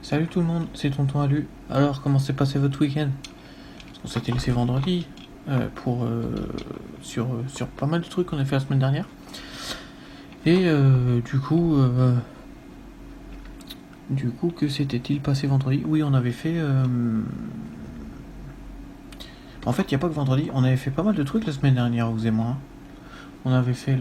Salut tout le monde, c'est Tonton Alu. Alors, comment s'est passé votre week-end? On s'était laissé vendredi sur pas mal de trucs qu'on a fait la semaine dernière. Et du coup, que s'était-il passé vendredi? Oui, on avait fait. En fait, il n'y a pas que vendredi, on avait fait pas mal de trucs la semaine dernière, vous et moi. On avait fait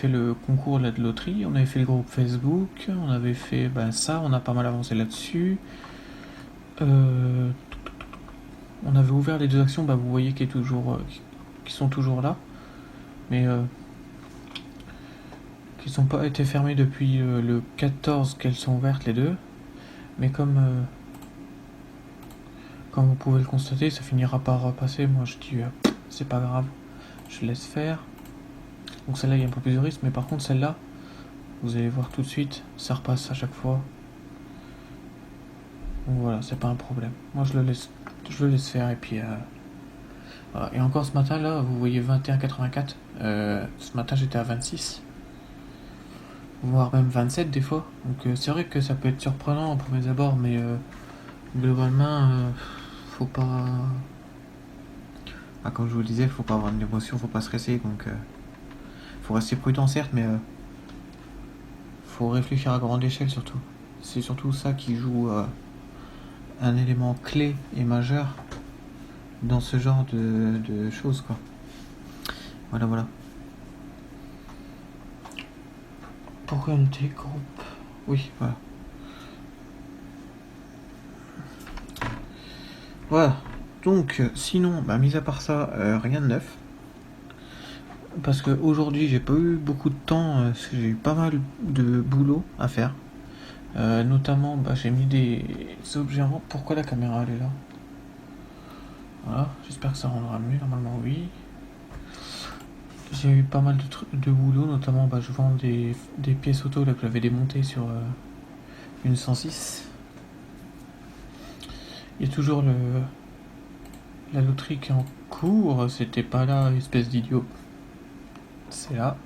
le concours là, de loterie, on avait fait le groupe Facebook, on avait fait ça, on a pas mal avancé là-dessus. On avait ouvert les deux actions, vous voyez qui sont toujours là, mais qui sont pas été fermées depuis le 14 qu'elles sont ouvertes les deux. Mais comme vous pouvez le constater, ça finira par repasser. Moi je dis c'est pas grave, je laisse faire. Donc celle-là il y a un peu plus de risque, mais par contre celle-là, vous allez voir tout de suite, ça repasse à chaque fois. Donc voilà, c'est pas un problème. Moi je le laisse faire et puis voilà. Et encore ce matin là, vous voyez 21,84. Ce matin j'étais à 26. Voire même 27 des fois. Donc c'est vrai que ça peut être surprenant au premier abord, mais globalement, faut pas... comme je vous le disais, faut pas avoir d'émotion, faut pas stresser, donc faut rester prudent certes, mais faut réfléchir à grande échelle surtout. C'est surtout ça qui joue un élément clé et majeur dans ce genre de choses, quoi. Voilà. Pourquoi noter groupe? Oui, voilà. Voilà. Donc, sinon, mis à part ça, rien de neuf. Parce qu'aujourd'hui, j'ai pas eu beaucoup de temps, parce que j'ai eu pas mal de boulot à faire. Notamment, j'ai mis des objets en vente. Pourquoi la caméra elle est là? Voilà, j'espère que ça rendra mieux. Normalement, oui. J'ai eu pas mal de trucs de boulot, notamment, je vends des pièces auto là, que j'avais démontées sur une 106. Il y a toujours la loterie qui est en cours. C'était pas là, espèce d'idiot. C'est là.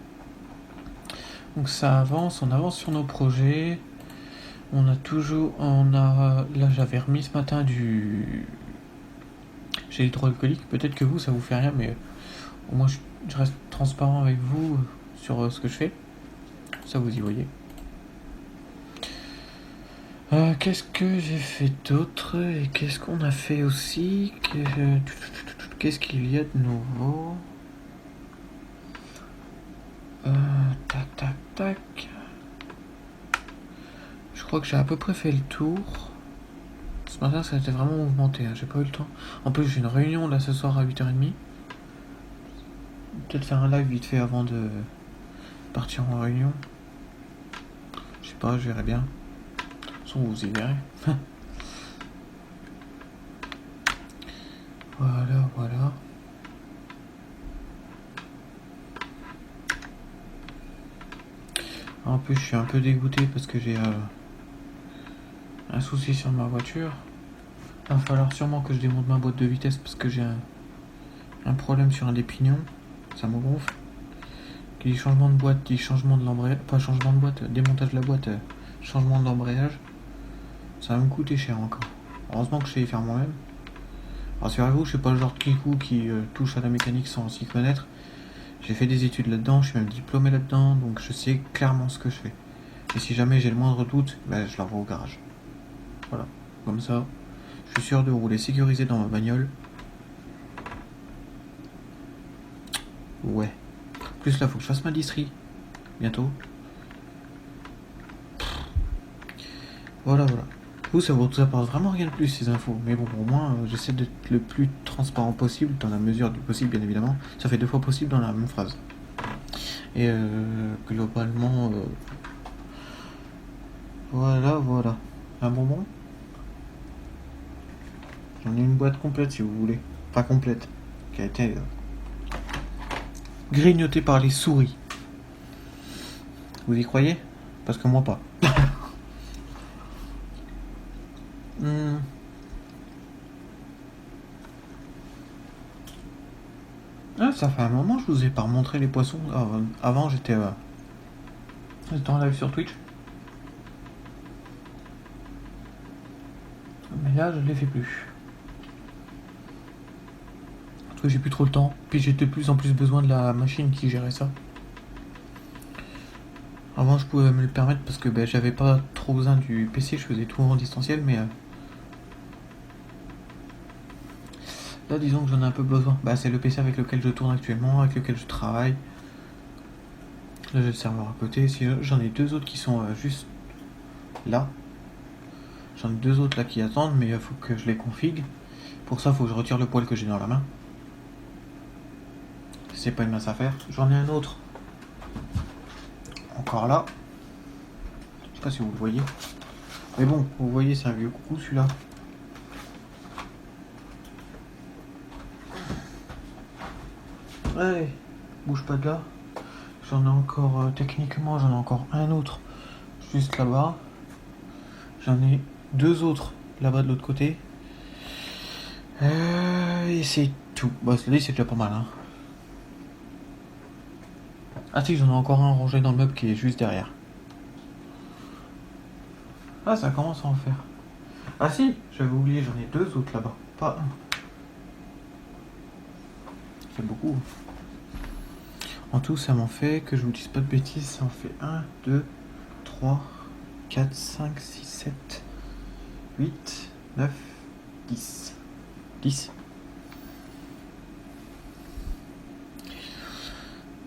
Donc ça avance, on avance sur nos projets. Là j'avais remis ce matin du gel hydroalcoolique. Peut-être que vous ça vous fait rien, mais au moins je reste transparent avec vous sur ce que je fais. Ça vous y voyez. Qu'est-ce que j'ai fait d'autre et qu'est-ce qu'on a fait aussi? Qu'est-ce qu'il y a de nouveau? Tac. Je crois que j'ai à peu près fait le tour. Ce matin, ça a été vraiment mouvementé, j'ai pas eu le temps. En plus, j'ai une réunion là ce soir à 8h30. Peut-être faire un live vite fait avant de partir en réunion. Je sais pas, je verrai bien. De toute façon, vous y verrez. Voilà. En plus, je suis un peu dégoûté parce que j'ai un souci sur ma voiture. Il va falloir sûrement que je démonte ma boîte de vitesse parce que j'ai un problème sur un des pignons. Ça me gonfle. Qui dit changement de boîte, dit changement de l'embrayage. Pas changement de boîte, démontage de la boîte, changement de l'embrayage. Ça va me coûter cher encore. Heureusement que je sais y faire moi-même. Rassurez-vous, je suis pas le genre de kikou qui touche à la mécanique sans s'y connaître. J'ai fait des études là-dedans, je suis même diplômé là-dedans, donc je sais clairement ce que je fais. Et si jamais j'ai le moindre doute, je l'envoie au garage. Voilà, comme ça, je suis sûr de rouler sécurisé dans ma bagnole. Ouais. En plus là, faut que je fasse ma distrie. Bientôt. Voilà. Vous, ça vous apporte vraiment rien de plus ces infos. Mais bon, au moins, j'essaie d'être le plus transparent possible, dans la mesure du possible, bien évidemment. Ça fait 2 fois possible dans la même phrase. Et globalement, voilà. Un bonbon. J'en ai une boîte complète si vous voulez. Pas complète. Qui a été grignotée par les souris. Vous y croyez? Parce que moi pas. Ça fait un moment que je vous ai pas remontré les poissons. Avant j'étais en live sur Twitch. Et là, je ne les fais plus. Parce que j'ai plus trop le temps. Puis j'ai de plus en plus besoin de la machine qui gérait ça. Avant, je pouvais me le permettre parce que j'avais pas trop besoin du PC. Je faisais tout en distanciel. Mais là, disons que j'en ai un peu besoin. C'est le PC avec lequel je tourne actuellement, avec lequel je travaille. Là, j'ai le serveur à côté. Si j'en ai deux autres qui sont juste là. J'en ai deux autres là qui attendent, mais il faut que je les config. Pour ça, il faut que je retire le poil que j'ai dans la main. C'est pas une mince affaire. J'en ai un autre. Encore là. Je sais pas si vous le voyez. Mais bon, vous voyez, c'est un vieux coucou celui-là. Allez, bouge pas de là. J'en ai encore, techniquement, j'en ai encore un autre juste là-bas. J'en ai deux autres là-bas de l'autre côté. Et c'est tout. Celui-là, c'est déjà pas mal. Hein. Ah si, j'en ai encore un rangé dans le meuble qui est juste derrière. Ah, ça commence à en faire. Ah si, j'avais oublié, j'en ai deux autres là-bas, pas un. C'est beaucoup. En tout, ça m'en fait, que je vous dise pas de bêtises, ça en fait 1, 2, 3, 4, 5, 6, 7, 8, 9, 10. 10.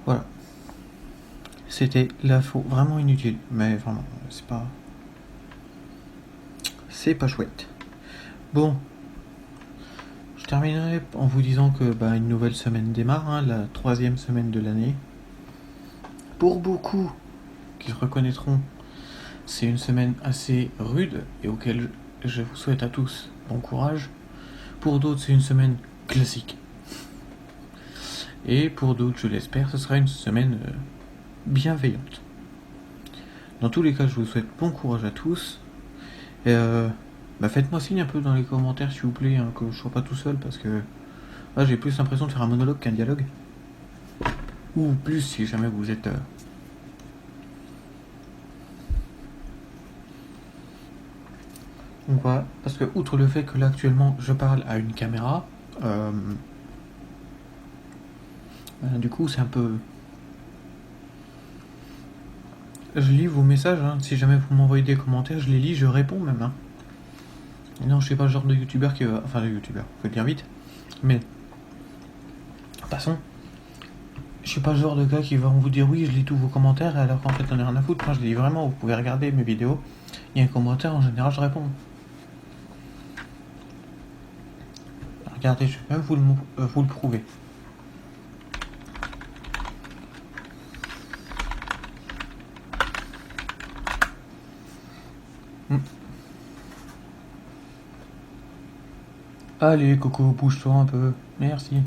Voilà. C'était l'info vraiment inutile, mais vraiment, c'est pas chouette. Bon, je terminerai en vous disant que une nouvelle semaine démarre, hein, la 3e semaine de l'année. Pour beaucoup qui se reconnaîtront, c'est une semaine assez rude et auquel je vous souhaite à tous bon courage. Pour d'autres, c'est une semaine classique. Et pour d'autres, je l'espère, ce sera une semaine bienveillante. Dans tous les cas, je vous souhaite bon courage à tous. Et faites-moi signe un peu dans les commentaires, s'il vous plaît, hein, que je sois pas tout seul, parce que là, j'ai plus l'impression de faire un monologue qu'un dialogue. Ou plus, si jamais vous êtes... Donc voilà, parce que outre le fait que là, actuellement, je parle à une caméra, du coup, c'est un peu... Je lis vos messages, hein. Si jamais vous m'envoyez des commentaires, je les lis, je réponds même. Hein. Et non, je suis pas le genre de youtubeur qui va... Enfin, de youtubeur, faut le dire vite. Mais... Passons. Je suis pas le genre de gars qui va vous dire oui, je lis tous vos commentaires, alors qu'en fait, on est rien à foutre. Moi, je les lis vraiment, vous pouvez regarder mes vidéos. Il y a un commentaire, en général, je réponds. Regardez, je vais même vous le prouver. Allez, Coco, bouge-toi un peu. Merci.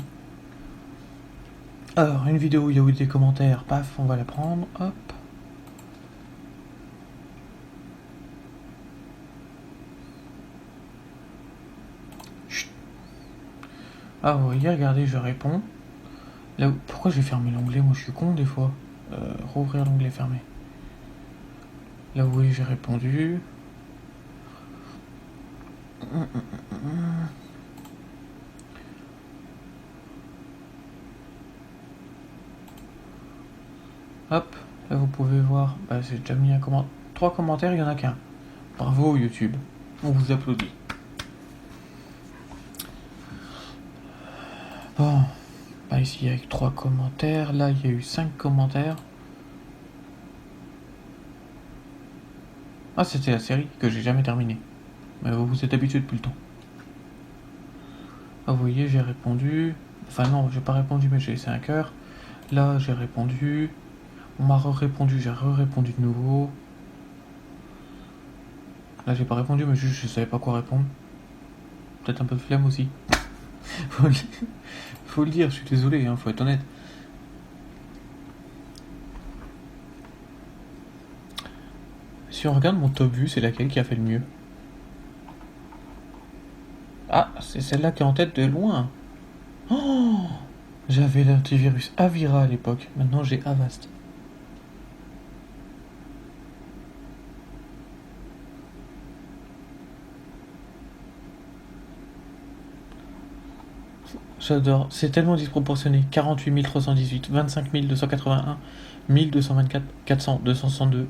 Alors, une vidéo où il y a eu des commentaires, paf, on va la prendre, hop. Chut. Ah, vous voyez, regardez, je réponds. Là, pourquoi j'ai fermé l'onglet? Moi, je suis con des fois. Rouvrir l'onglet fermé. Là, vous voyez, j'ai répondu. Hop, là vous pouvez voir, j'ai déjà mis 3 commentaires, il n'y en a qu'un. Bravo YouTube, on vous applaudit. Bon, ici avec 3 commentaires, là il y a eu 5 commentaires. Ah, c'était la série que j'ai jamais terminée. Mais vous vous êtes habitué depuis le temps. Ah, vous voyez, j'ai répondu. Enfin non, j'ai pas répondu, mais j'ai laissé un cœur. Là, j'ai répondu. On m'a répondu, j'ai répondu de nouveau. Là, j'ai pas répondu, mais juste je savais pas quoi répondre. Peut-être un peu de flemme aussi. Faut le dire, je suis désolé, hein, faut être honnête. Si on regarde mon top vue, c'est laquelle qui a fait le mieux? Ah, c'est celle-là qui est en tête de loin. Oh, j'avais l'antivirus Avira à l'époque, maintenant j'ai Avast. j'adore. C'est tellement disproportionné. 48 318, 25 281, 1224, 400, 262,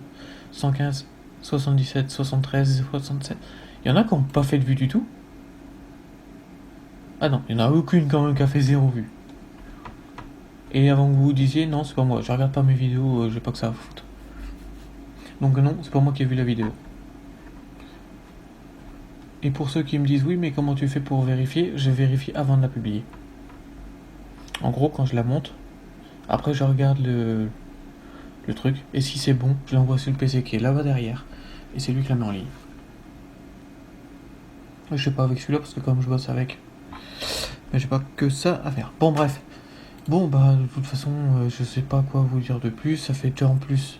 115, 77, 73, 67. Il y en a qui n'ont pas fait de vue du tout. Ah non, il n'y en a aucune quand même qui a fait 0 vue. Et avant que vous vous disiez, non, c'est pas moi, je regarde pas mes vidéos, j'ai pas que ça à foutre. Donc non, c'est pas moi qui ai vu la vidéo. Et pour ceux qui me disent, oui, mais comment tu fais pour vérifier? Je vérifie avant de la publier. En gros, quand je la monte, après je regarde le truc, et si c'est bon, je l'envoie sur le PC qui est là-bas derrière, et c'est lui qui la met en ligne. Je sais pas avec celui-là, parce que comme je bosse avec, mais j'ai pas que ça à faire. Bon, bref. Bon, bah, de toute façon, je sais pas quoi vous dire de plus. Ça fait déjà en plus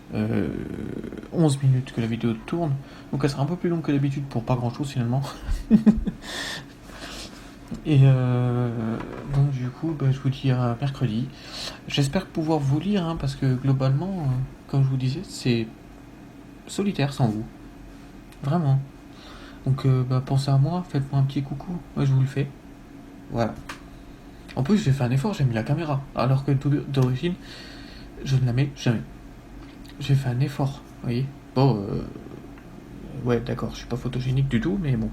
11 minutes que la vidéo tourne. Donc elle sera un peu plus longue que d'habitude pour pas grand chose finalement. Et donc du coup, bah, je vous dis à mercredi. J'espère pouvoir vous lire, hein, parce que globalement, comme je vous disais, c'est solitaire sans vous. Vraiment. Donc bah, pensez à moi, faites-moi un petit coucou. Moi je vous le fais. Voilà. En plus, j'ai fait un effort, j'ai mis la caméra. Alors que d'origine, je ne la mets jamais. J'ai fait un effort, vous voyez. Bon, ouais, d'accord, je suis pas photogénique du tout, mais bon.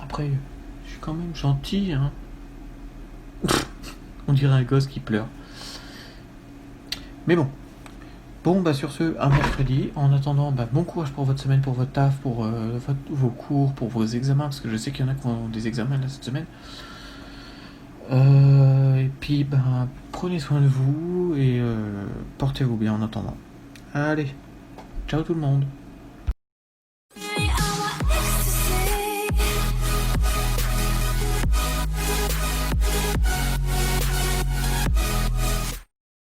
Après, je suis quand même gentil, hein. On dirait un gosse qui pleure. Mais bon. Bon, bah sur ce, à mercredi. En attendant, bah, bon courage pour votre semaine, pour votre taf, pour vos cours, pour vos examens, parce que je sais qu'il y en a qui ont des examens là cette semaine. Et puis, ben, prenez soin de vous et portez-vous bien en attendant. Allez, ciao tout le monde.